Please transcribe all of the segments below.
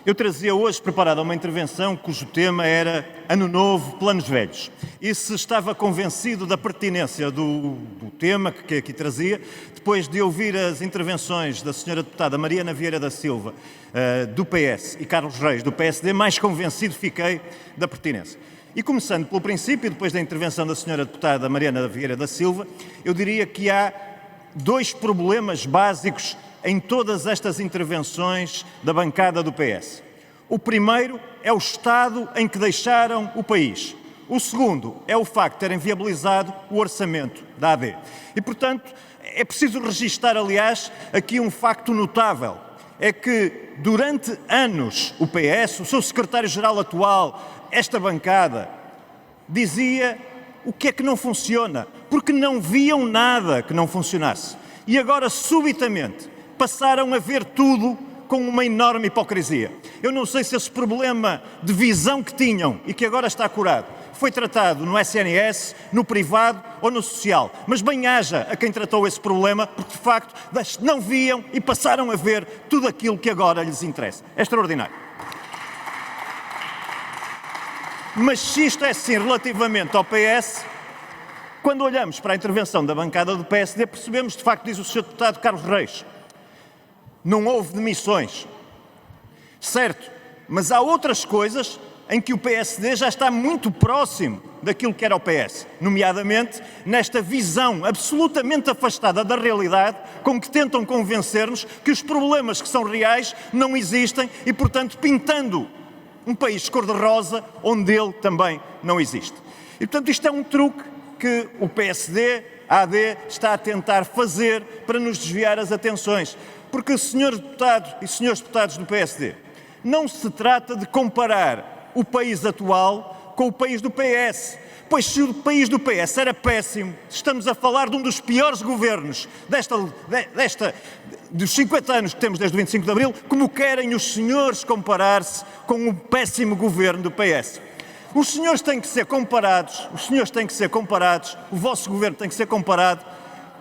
Eu trazia hoje preparada uma intervenção cujo tema era Ano Novo, Planos Velhos. E se estava convencido da pertinência do tema que aqui trazia, depois de ouvir as intervenções da senhora deputada Mariana Vieira da Silva, do PS, e Carlos Reis, do PSD, mais convencido fiquei da pertinência. E começando pelo princípio, depois da intervenção da senhora deputada Mariana Vieira da Silva, eu diria que há dois problemas básicos em todas estas intervenções da bancada do PS. O primeiro é o estado em que deixaram o país. O segundo é o facto de terem viabilizado o orçamento da AD. E, portanto, é preciso registar, aliás, aqui um facto notável. É que, durante anos, o PS, o seu secretário-geral atual, esta bancada, dizia o que é que não funciona, porque não viam nada que não funcionasse. E agora, subitamente, passaram a ver tudo com uma enorme hipocrisia. Eu não sei se esse problema de visão que tinham e que agora está curado foi tratado no SNS, no privado ou no social. Mas bem haja a quem tratou esse problema, porque de facto não viam e passaram a ver tudo aquilo que agora lhes interessa. É extraordinário. Mas se isto é assim relativamente ao PS, quando olhamos para a intervenção da bancada do PSD, percebemos, de facto, diz o Sr. Deputado Carlos Reis, não houve demissões. Certo, mas há outras coisas em que o PSD já está muito próximo daquilo que era o PS, nomeadamente nesta visão absolutamente afastada da realidade com que tentam convencer-nos que os problemas que são reais não existem e, portanto, pintando um país cor-de-rosa onde ele também não existe. E, portanto, isto é um truque que o PSD, a AD, está a tentar fazer para nos desviar as atenções. Porque, senhores deputados e senhores deputados do PSD, não se trata de comparar o país atual com o país do PS. Pois se o país do PS era péssimo, estamos a falar de um dos piores governos dos 50 anos que temos desde o 25 de Abril, como querem os senhores comparar-se com o péssimo governo do PS. Os senhores têm que ser comparados, o vosso governo tem que ser comparado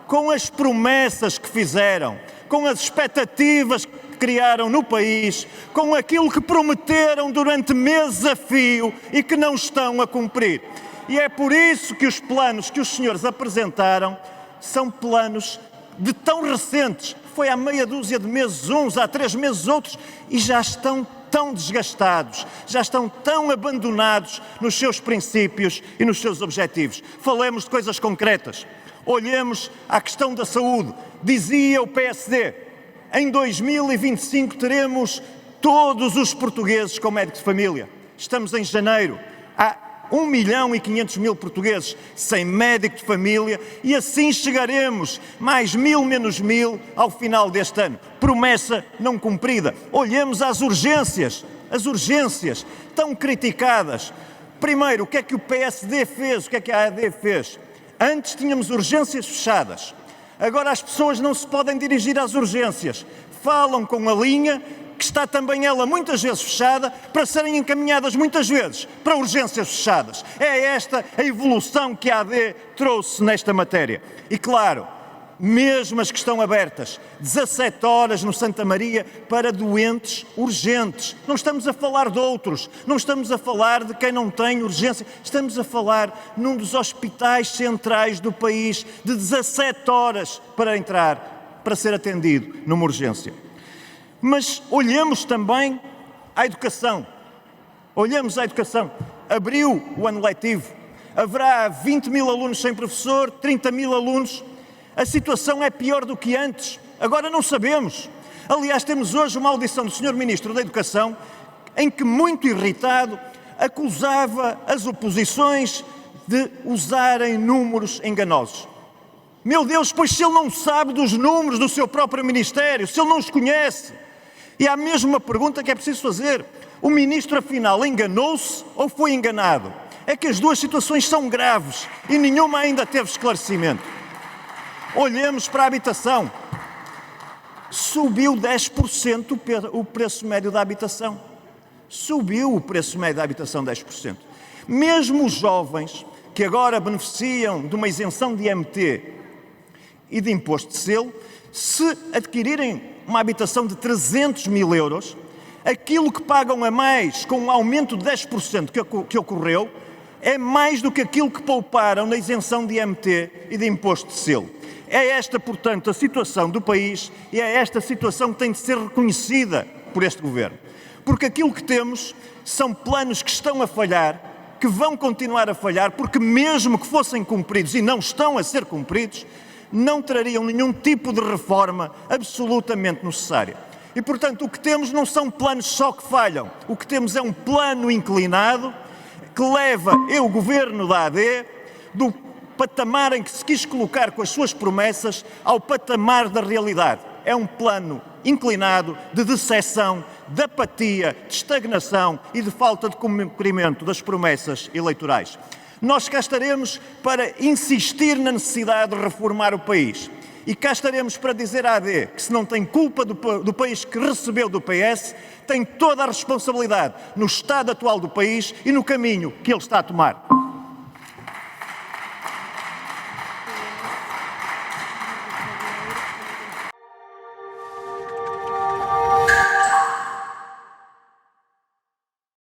com as promessas que fizeram, com as expectativas que criaram no país, com aquilo que prometeram durante meses a fio e que não estão a cumprir. E é por isso que os planos que os senhores apresentaram são planos de tão recentes. Foi há meia dúzia de meses uns, há 3 meses outros, e já estão tão desgastados, já estão tão abandonados nos seus princípios e nos seus objetivos. Falemos de coisas concretas. Olhemos à questão da saúde. Dizia o PSD, em 2025 teremos todos os portugueses com médico de família. Estamos em janeiro. Há 1.500.000 portugueses sem médico de família e assim chegaremos, mais 1.000 menos 1.000, ao final deste ano. Promessa não cumprida. Olhemos às urgências. As urgências tão criticadas. Primeiro, o que é que o PSD fez? O que é que a AD fez? Antes tínhamos urgências fechadas. Agora as pessoas não se podem dirigir às urgências. Falam com a linha, que está também ela muitas vezes fechada, para serem encaminhadas muitas vezes para urgências fechadas. É esta a evolução que a AD trouxe nesta matéria. E claro, mesmo as que estão abertas, 17 horas no Santa Maria para doentes urgentes. Não estamos a falar de outros, não estamos a falar de quem não tem urgência, estamos a falar num dos hospitais centrais do país, de 17 horas para entrar, para ser atendido numa urgência. Mas olhemos também à educação. Olhamos à educação. Abriu o ano letivo. Haverá 20.000 alunos sem professor, 30.000 alunos. A situação é pior do que antes. Agora não sabemos. Aliás, temos hoje uma audição do Sr. Ministro da Educação em que, muito irritado, acusava as oposições de usarem números enganosos. Meu Deus, pois se ele não sabe dos números do seu próprio Ministério, se ele não os conhece. E há mesmo uma pergunta que é preciso fazer. O Ministro, afinal, enganou-se ou foi enganado? É que as duas situações são graves e nenhuma ainda teve esclarecimento. Olhemos para a habitação. Subiu 10% o preço médio da habitação. Subiu o preço médio da habitação 10%. Mesmo os jovens que agora beneficiam de uma isenção de IMT e de imposto de selo, se adquirirem uma habitação de 300.000 euros, Aquilo que pagam a mais com um aumento de 10% que ocorreu é mais do que aquilo que pouparam na isenção de IMT e de imposto de selo. É esta, portanto, a situação do país e é esta situação que tem de ser reconhecida por este Governo. Porque aquilo que temos são planos que estão a falhar, que vão continuar a falhar, porque mesmo que fossem cumpridos e não estão a ser cumpridos, não trariam nenhum tipo de reforma absolutamente necessária. E, portanto, o que temos não são planos só que falham. O que temos é um plano inclinado que leva o Governo da AD do patamar em que se quis colocar com as suas promessas ao patamar da realidade. É um plano inclinado de decepção, de apatia, de estagnação e de falta de cumprimento das promessas eleitorais. Nós cá estaremos para insistir na necessidade de reformar o país. E cá estaremos para dizer à AD que se não tem culpa do país que recebeu do PS, tem toda a responsabilidade no estado atual do país e no caminho que ele está a tomar.